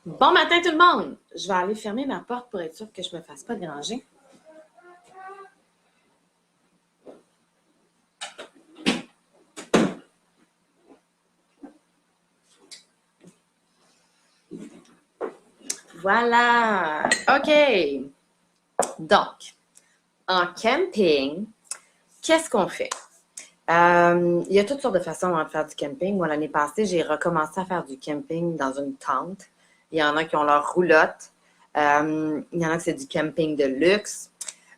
Bon matin tout le monde! Je vais aller fermer ma porte pour être sûre que je ne me fasse pas déranger. Voilà! OK! Donc, en camping, qu'est-ce qu'on fait? Il y a toutes sortes de façons de faire du camping. Moi, l'année passée, j'ai recommencé à faire du camping dans une tente. Il y en a qui ont leur roulotte. Il y en a qui c'est du camping de luxe.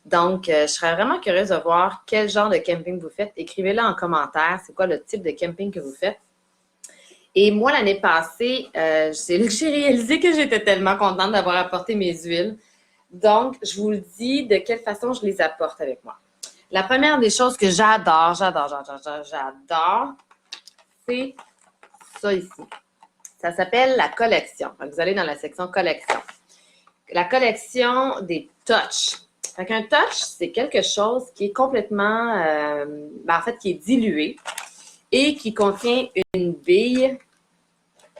Donc, je serais vraiment curieuse de voir quel genre de camping vous faites. Écrivez-le en commentaire. C'est quoi le type de camping que vous faites? Et moi, l'année passée, c'est là que j'ai réalisé que j'étais tellement contente d'avoir apporté mes huiles. Donc, je vous le dis de quelle façon je les apporte avec moi. La première des choses que j'adore, c'est ça ici. Ça s'appelle la collection. Donc, vous allez dans la section collection. La collection des touch. Fait qu'un touch, c'est quelque chose qui est complètement, en fait, qui est dilué et qui contient une bille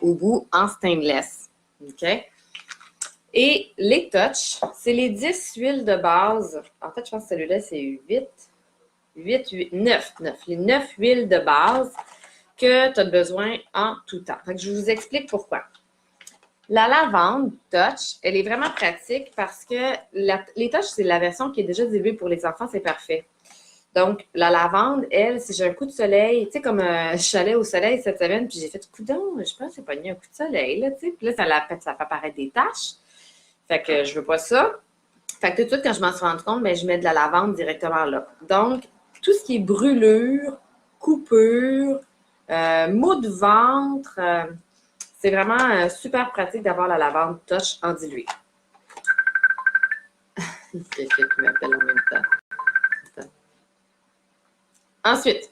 au bout en stainless. OK? Et les touch, c'est les 10 huiles de base. En fait, je pense que celui-là, c'est 9. Les 9 huiles de base que tu as besoin en tout temps. Fait que je vous explique pourquoi. La lavande touch, elle est vraiment pratique parce que les touch, c'est la version qui est déjà diluée pour les enfants, c'est parfait. Donc, la lavande, elle, si j'ai un coup de soleil, tu sais, comme je suis allée au soleil cette semaine, puis j'ai fait coudonc, je pense que c'est pas un coup de soleil, là, tu sais. Puis là, ça fait apparaître des taches. Fait que je veux pas ça. Fait que tout de suite, quand je m'en suis rendu compte, je mets de la lavande directement là. Donc, tout ce qui est brûlure, coupure, maux de ventre, c'est vraiment super pratique d'avoir la lavande touch en dilué. Il y a quelqu'un qui m'appelle en même temps. Ensuite,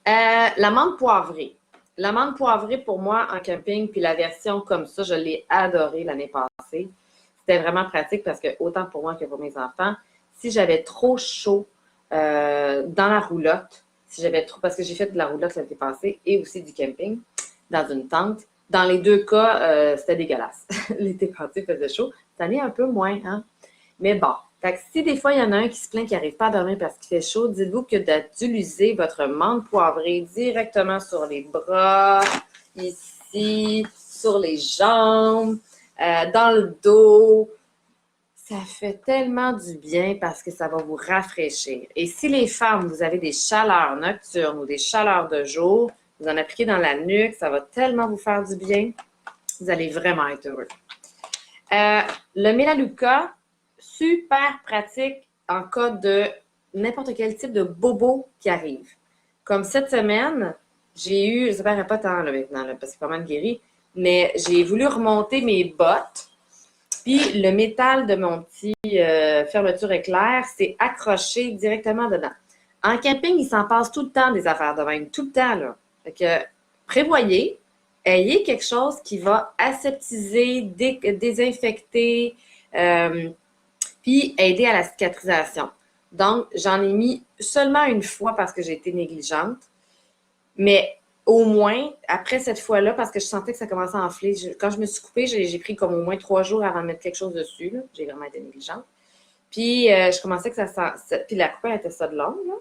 l'amande poivrée. L'amande poivrée, pour moi, en camping, puis la version comme ça, je l'ai adorée l'année passée. C'était vraiment pratique parce que, autant pour moi que pour mes enfants, si j'avais trop chaud dans la roulotte, si j'avais trop, parce que j'ai fait de la roulotte l'année passée et aussi du camping dans une tente, dans les deux cas, c'était dégueulasse. L'été passé, il faisait chaud. Cette année, un peu moins, hein? Mais bon, fait que si des fois, il y en a un qui se plaint qu'il n'arrive pas à dormir parce qu'il fait chaud, dites-vous que d'utiliser votre menthe poivrée directement sur les bras, ici, sur les jambes, dans le dos, ça fait tellement du bien parce que ça va vous rafraîchir. Et si les femmes, vous avez des chaleurs nocturnes ou des chaleurs de jour, vous en appliquez dans la nuque, ça va tellement vous faire du bien. Vous allez vraiment être heureux. Le Melaleuca, super pratique en cas de n'importe quel type de bobo qui arrive. Comme cette semaine, j'ai eu, ça ne paraît pas tant là, maintenant, là, parce que c'est pas mal guéri, mais j'ai voulu remonter mes bottes, puis le métal de mon petit fermeture éclair s'est accroché directement dedans. En camping, il s'en passe tout le temps des affaires de même, tout le temps, là. Fait que prévoyez, ayez quelque chose qui va aseptiser, désinfecter, puis aider à la cicatrisation. Donc, j'en ai mis seulement une fois parce que j'ai été négligente, mais au moins, après cette fois-là, parce que je sentais que ça commençait à enfler, quand je me suis coupée, j'ai pris comme au moins 3 jours avant de mettre quelque chose dessus. Là. J'ai vraiment été négligente. Puis, je commençais que ça sent... Puis la coupure était ça de longue, là.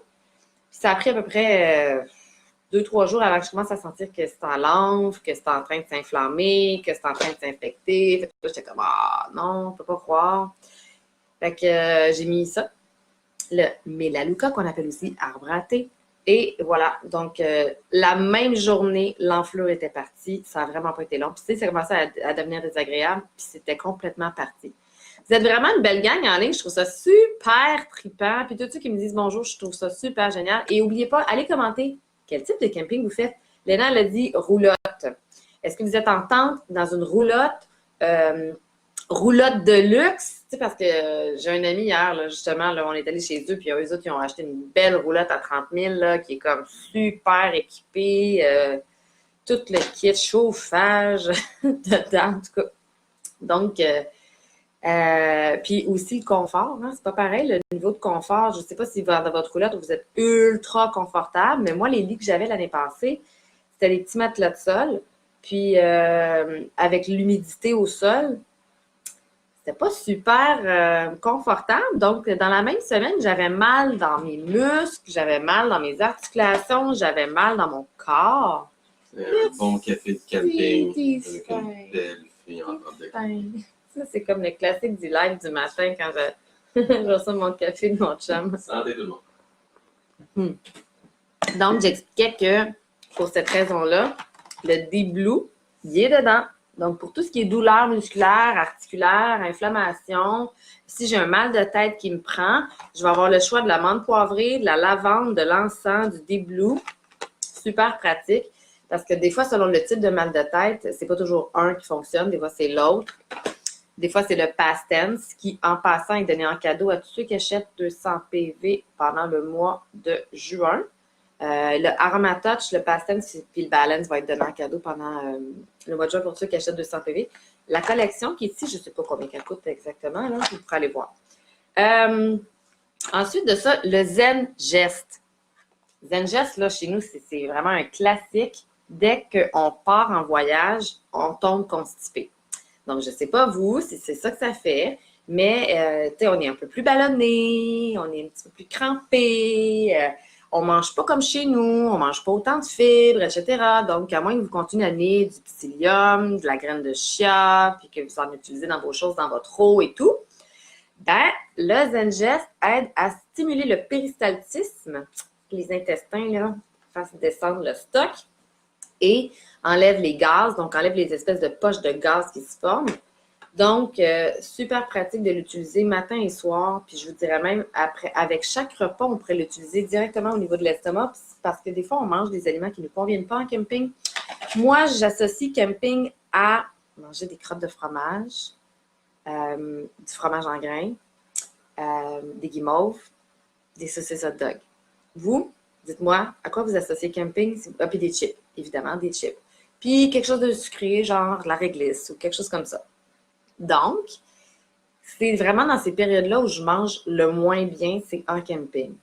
Puis ça a pris à peu près 2-3 jours avant que je commence à sentir que c'était en l'enfle, que c'était en train de s'inflammer, que c'était en train de s'infecter. Fait que là, j'étais comme, ah non, on peut pas croire. Fait que j'ai mis ça, le Melaleuca, qu'on appelle aussi arbre à thé. Et voilà, donc la même journée, l'enflure était partie. Ça n'a vraiment pas été long. Puis tu sais, ça commençait à devenir désagréable, puis c'était complètement parti. Vous êtes vraiment une belle gang en ligne. Je trouve ça super trippant. Puis tous ceux qui me disent bonjour, je trouve ça super génial. Et n'oubliez pas, allez commenter quel type de camping vous faites. Léna l'a dit, roulotte. Est-ce que vous êtes en tente dans une roulotte? Roulotte de luxe, tu sais, parce que j'ai un ami hier, là, justement, là, on est allé chez eux, puis eux autres, ils ont acheté une belle roulotte à 30 000, là, qui est comme super équipée, tout le kit chauffage dedans, en tout cas. Donc, puis aussi le confort, hein, c'est pas pareil, le niveau de confort, je sais pas si dans votre roulotte, vous êtes ultra confortable, mais moi, les lits que j'avais l'année passée, c'était des petits matelas de sol, Puis avec l'humidité au sol, c'était pas super confortable. Donc, dans la même semaine, j'avais mal dans mes muscles, j'avais mal dans mes articulations, j'avais mal dans mon corps. C'est un bon café de camping avec fin. une belle fille en robe de Fin. Ça, c'est comme le classique du live du matin quand je reçois mon café de mon chum. santé tout le monde. Donc, j'expliquais que pour cette raison-là, le Deep Blue, il est dedans. Donc, pour tout ce qui est douleur musculaire, articulaire, inflammation, si j'ai un mal de tête qui me prend, je vais avoir le choix de la menthe poivrée, de la lavande, de l'encens, du Deep Blue. Super pratique. Parce que des fois, selon le type de mal de tête, c'est pas toujours un qui fonctionne, des fois c'est l'autre. Des fois, c'est le Past Tense qui, en passant, est donné en cadeau à tous ceux qui achètent 200 PV pendant le mois de juin. Le Aroma Touch, le Past Tense puis le Balance va être donné en cadeau pendant le mois de juin pour ceux qui achètent 200 PV. La collection qui est ici, je ne sais pas combien elle coûte exactement, là, vous pourrez aller voir. Ensuite de ça, le Zen Gest. Zen Gest, là, chez nous, c'est vraiment un classique. Dès qu'on part en voyage, on tombe constipé. Donc, je ne sais pas vous si c'est ça que ça fait, mais on est un peu plus ballonné, on est un petit peu plus crampé, on ne mange pas comme chez nous, on ne mange pas autant de fibres, etc. Donc, à moins que vous continuez à amener du psyllium, de la graine de chia, puis que vous en utilisez dans vos choses, dans votre eau et tout, ben, le Zengest aide à stimuler le péristaltisme, les intestins, là, fassent descendre le stock, et enlève les gaz, donc enlève les espèces de poches de gaz qui se forment. Donc, super pratique de l'utiliser matin et soir. Puis je vous dirais même, après, avec chaque repas, on pourrait l'utiliser directement au niveau de l'estomac parce que des fois, on mange des aliments qui ne nous conviennent pas en camping. Moi, j'associe camping à manger des crottes de fromage, du fromage en grains, des guimauves, des saucisses hot dog. Vous, dites-moi, à quoi vous associez camping? Ah, puis des chips, évidemment, des chips. Puis quelque chose de sucré, genre la réglisse ou quelque chose comme ça. Donc, c'est vraiment dans ces périodes-là où je mange le moins bien, c'est en camping.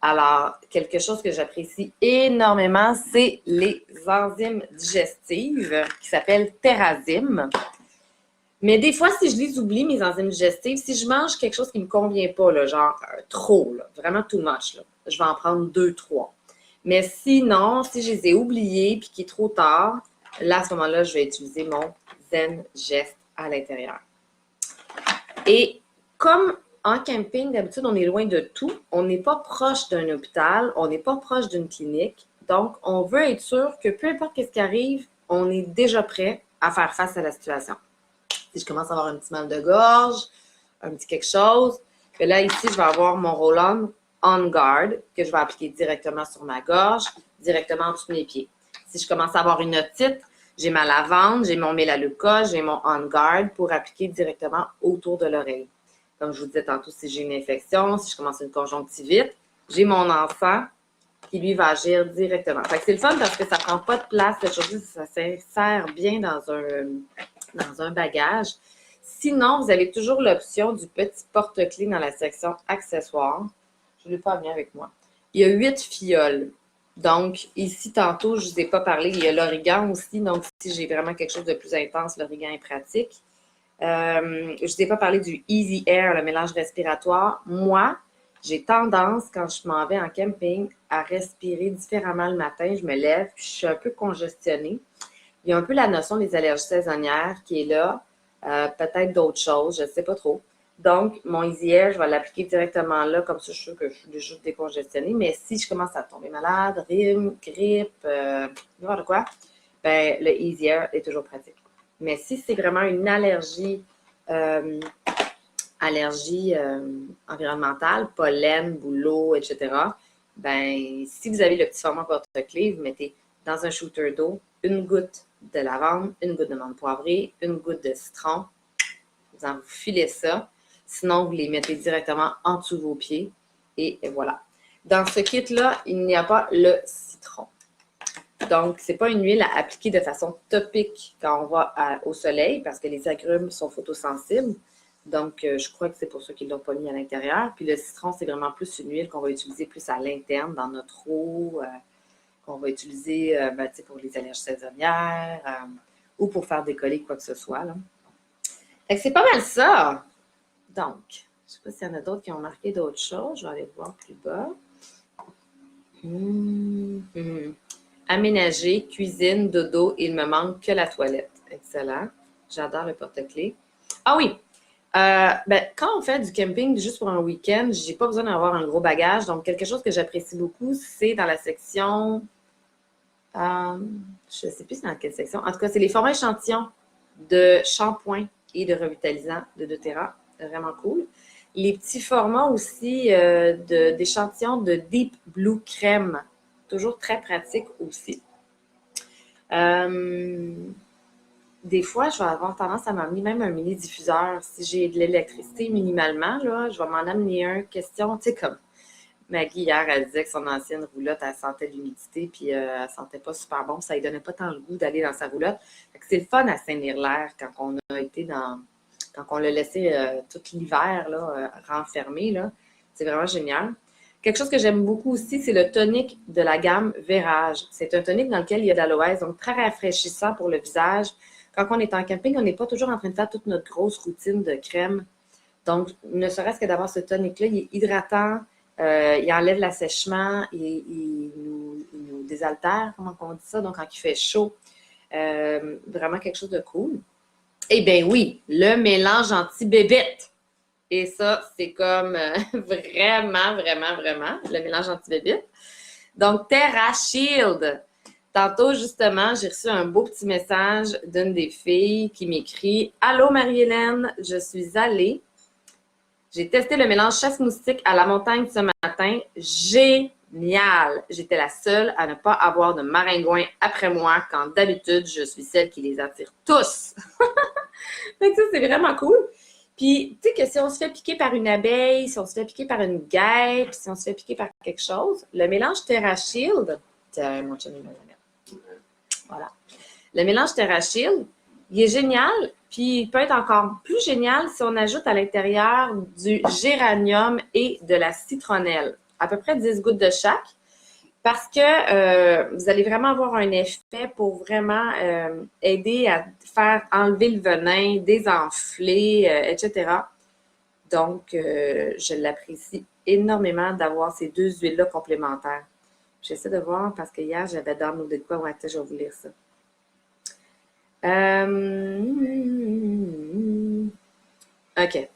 Alors, quelque chose que j'apprécie énormément, c'est les enzymes digestives qui s'appellent Terrazym. Mais des fois, si je les oublie, mes enzymes digestives, si je mange quelque chose qui ne me convient pas, là, genre trop, là, vraiment too much, là, je vais en prendre 2, 3. Mais sinon, si je les ai oubliés puis qu'il est trop tard, là, à ce moment-là, je vais utiliser mon Zen Gest à l'intérieur. Et comme en camping, d'habitude, on est loin de tout. On n'est pas proche d'un hôpital, on n'est pas proche d'une clinique. Donc, on veut être sûr que peu importe ce qui arrive, on est déjà prêt à faire face à la situation. Si je commence à avoir un petit mal de gorge, un petit quelque chose, que là, ici, je vais avoir mon roll-on On Guard que je vais appliquer directement sur ma gorge, directement en dessous de mes pieds. Si je commence à avoir une otite, j'ai ma lavande, j'ai mon Melaleuca, j'ai mon On Guard pour appliquer directement autour de l'oreille. Comme je vous disais tantôt, si j'ai une infection, si je commence une conjonctivite, j'ai mon encens qui, lui, va agir directement. Fait que c'est le fun parce que ça ne prend pas de place. Aujourd'hui, ça s'insère bien dans un bagage. Sinon, vous avez toujours l'option du petit porte-clés dans la section accessoires. Je ne l'ai pas mis avec moi. Il y a 8 fioles. Donc, ici, tantôt, je ne vous ai pas parlé. Il y a l'origan aussi. Donc, si j'ai vraiment quelque chose de plus intense, l'origan est pratique. Je ne vous ai pas parlé du Easy Air, le mélange respiratoire. Moi, j'ai tendance, quand je m'en vais en camping, à respirer différemment le matin. Je me lève, puis je suis un peu congestionnée. Il y a un peu la notion des allergies saisonnières qui est là. Peut-être d'autres choses, je ne sais pas trop. Donc, mon Easy Air, je vais l'appliquer directement là, comme ça, je suis sûre que je suis déjà décongestionnée. Mais si je commence à tomber malade, rhume, grippe, n'importe quoi, ben, le Easy Air est toujours pratique. Mais si c'est vraiment une allergie environnementale, pollen, boulot, etc., ben, si vous avez le petit format porte-clés, vous mettez dans un shooter d'eau une goutte de lavande, une goutte de menthe poivrée, une goutte de citron. Vous filez ça. Sinon, vous les mettez directement en dessous de vos pieds. Et voilà. Dans ce kit-là, il n'y a pas le citron. Donc, ce n'est pas une huile à appliquer de façon topique quand on va au soleil parce que les agrumes sont photosensibles. Donc, je crois que c'est pour ça qu'ils ne l'ont pas mis à l'intérieur. Puis le citron, c'est vraiment plus une huile qu'on va utiliser plus à l'interne, dans notre eau, qu'on va utiliser pour les allergies saisonnières ou pour faire décoller quoi que ce soit. Là. Fait que c'est pas mal ça. Donc, je ne sais pas s'il y en a d'autres qui ont marqué d'autres choses. Je vais aller voir plus bas. Aménager, cuisine, dodo, il me manque que la toilette. Excellent. J'adore le porte-clés. Ah oui! Quand on fait du camping juste pour un week-end, j'ai pas besoin d'avoir un gros bagage. Donc, quelque chose que j'apprécie beaucoup, c'est dans la section... je ne sais plus c'est dans quelle section. En tout cas, c'est les formats échantillons de shampoing et de revitalisant de doTERRA. Vraiment cool. Les petits formats aussi d'échantillons de Deep Blue Crème. Toujours très pratique aussi. Des fois, je vais avoir tendance à m'amener même un mini-diffuseur. Si j'ai de l'électricité minimalement, là, je vais m'en amener un. Question, tu sais, comme Maggie hier, elle disait que son ancienne roulotte, elle sentait l'humidité, puis elle sentait pas super bon. Ça lui donnait pas tant le goût d'aller dans sa roulotte. C'est le fun à saigner l'air quand on a été quand on l'a laissé tout l'hiver là, renfermé. Là. C'est vraiment génial. Quelque chose que j'aime beaucoup aussi, c'est le tonique de la gamme Vérage. C'est un tonique dans lequel il y a de l'aloès, donc très rafraîchissant pour le visage. Quand on est en camping, on n'est pas toujours en train de faire toute notre grosse routine de crème. Donc, ne serait-ce que d'avoir ce tonique-là, il est hydratant, il enlève l'assèchement, il nous désaltère, comment on dit ça, donc quand il fait chaud. Vraiment quelque chose de cool. Eh bien oui, le mélange anti-bébête. Et ça, c'est comme vraiment, vraiment, vraiment le mélange anti-bébête. Donc, Terra Shield. Tantôt, justement, j'ai reçu un beau petit message d'une des filles qui m'écrit « Allô, Marie-Hélène, je suis allée. J'ai testé le mélange chasse-moustique à la montagne ce matin. Génial! J'étais la seule à ne pas avoir de maringouins après moi quand d'habitude, je suis celle qui les attire tous. » Fait que ça, c'est vraiment cool. Puis, tu sais que si on se fait piquer par une abeille, si on se fait piquer par une guêpe, si on se fait piquer par quelque chose, le mélange Terra Shield, tiens, mon chum, il m'a voilà. Le mélange Terra Shield, il est génial, puis il peut être encore plus génial si on ajoute à l'intérieur du géranium et de la citronnelle. À peu près 10 gouttes de chaque, parce que vous allez vraiment avoir un effet pour vraiment aider à faire enlever le venin, désenfler, etc. Donc, je l'apprécie énormément d'avoir ces deux huiles-là complémentaires. J'essaie de voir parce que hier, j'avais downloadé de quoi. Ouais, je vais vous lire ça. OK.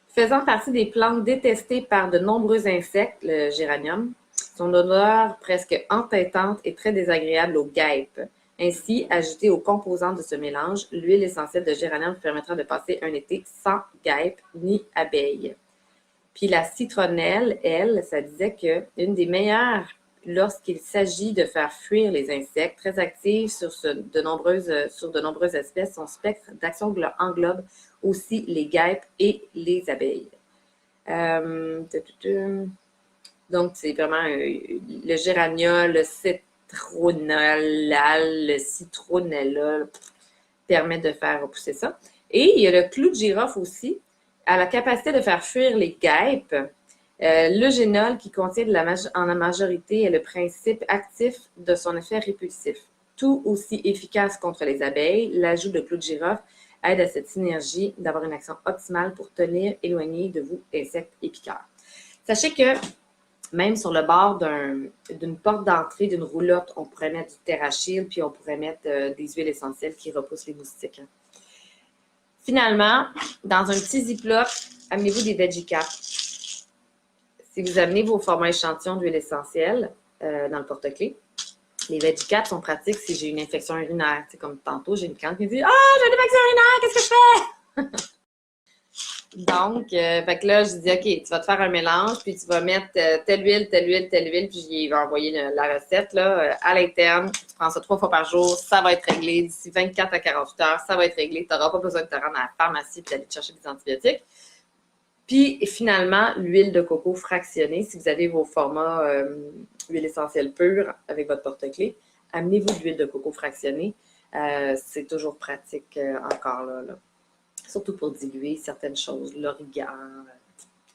Faisant partie des plantes détestées par de nombreux insectes, le géranium, son odeur presque entêtante est très désagréable aux guêpes. Ainsi, ajoutée aux composants de ce mélange, l'huile essentielle de géranium permettra de passer un été sans guêpes ni abeilles. Puis la citronnelle, elle, ça disait qu'une des meilleures lorsqu'il s'agit de faire fuir les insectes, très active sur de nombreuses espèces, son spectre d'action englobe aussi les guêpes et les abeilles. Donc, c'est vraiment le géraniol, le citronella permet de faire repousser ça. Et il y a le clou de girofle aussi, a la capacité de faire fuir les guêpes. L'eugénol qui contient en la majorité est le principe actif de son effet répulsif. Tout aussi efficace contre les abeilles, l'ajout de clou de girofle aide à cette synergie d'avoir une action optimale pour tenir éloigné de vous insectes et piqueurs. Sachez que même sur le bord d'une porte d'entrée d'une roulotte, on pourrait mettre du Terra Shield puis on pourrait mettre des huiles essentielles qui repoussent les moustiques. Finalement, dans un petit ziploc, amenez-vous des veggie caps. Si vous amenez vos formats échantillons d'huile essentielle dans le porte-clés, les veggie caps sont pratiques si j'ai une infection urinaire. C'est comme tantôt, j'ai une cliente qui me dit « Ah, j'ai une infection urinaire, qu'est-ce que je fais? » Donc, fait que là, je dis « OK, tu vas te faire un mélange, puis tu vas mettre telle huile, puis je vais envoyer la recette là, à l'interne. Tu prends ça 3 fois par jour, ça va être réglé. D'ici 24 à 48 heures, ça va être réglé. Tu n'auras pas besoin de te rendre à la pharmacie puis d'aller te chercher des antibiotiques. » Puis, finalement, l'huile de coco fractionnée, si vous avez vos formats huile essentielle pure avec votre porte-clés, amenez-vous de l'huile de coco fractionnée. C'est toujours pratique encore là. Surtout pour diluer certaines choses, l'origan,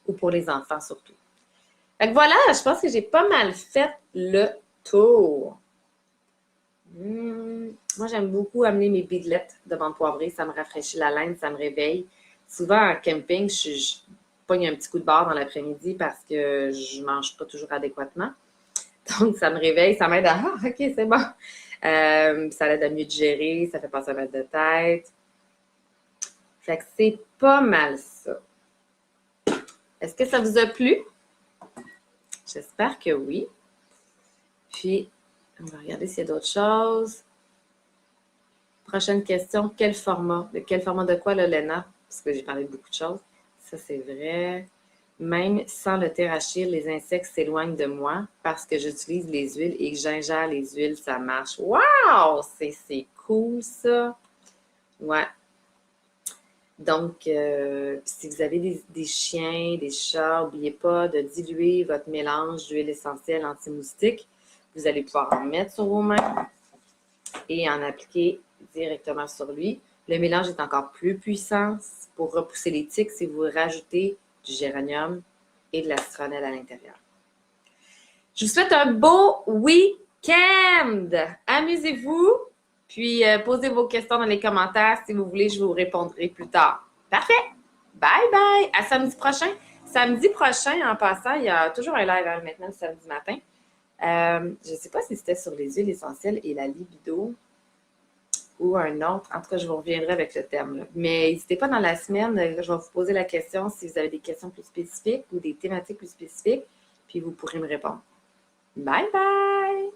ou pour les enfants surtout. Fait que voilà, je pense que j'ai pas mal fait le tour. Moi, j'aime beaucoup amener mes bidelettes de menthe poivrée. Ça me rafraîchit la laine, ça me réveille. Souvent, en camping, je pogne un petit coup de barre dans l'après-midi parce que je mange pas toujours adéquatement. Donc, ça me réveille, ça m'aide à « Ah, OK, c'est bon! Ça aide à mieux digérer, ça fait passer un mal de tête. » Fait que c'est pas mal ça. Est-ce que ça vous a plu? J'espère que oui. Puis, on va regarder s'il y a d'autres choses. Prochaine question, quel format? De quel format de quoi, là, Léna? Parce que j'ai parlé de beaucoup de choses. Ça, c'est vrai. Même sans le terrachir, les insectes s'éloignent de moi parce que j'utilise les huiles et que j'ingère les huiles, ça marche. Wow! C'est cool, ça! Ouais. Donc, si vous avez des chiens, des chats, n'oubliez pas de diluer votre mélange d'huile essentielle anti-moustique. Vous allez pouvoir en mettre sur vos mains et en appliquer directement sur lui. Le mélange est encore plus puissant pour repousser les tiques si vous rajoutez du géranium et de la citronnelle à l'intérieur. Je vous souhaite un beau week-end! Amusez-vous! Puis, posez vos questions dans les commentaires. Si vous voulez, je vous répondrai plus tard. Parfait! Bye bye! À samedi prochain. Samedi prochain, en passant, il y a toujours un live maintenant le samedi matin. Je ne sais pas si c'était sur les huiles essentielles et la libido ou un autre. En tout cas, je vous reviendrai avec le thème. Là. Mais n'hésitez pas dans la semaine, je vais vous poser la question si vous avez des questions plus spécifiques ou des thématiques plus spécifiques, puis vous pourrez me répondre. Bye bye!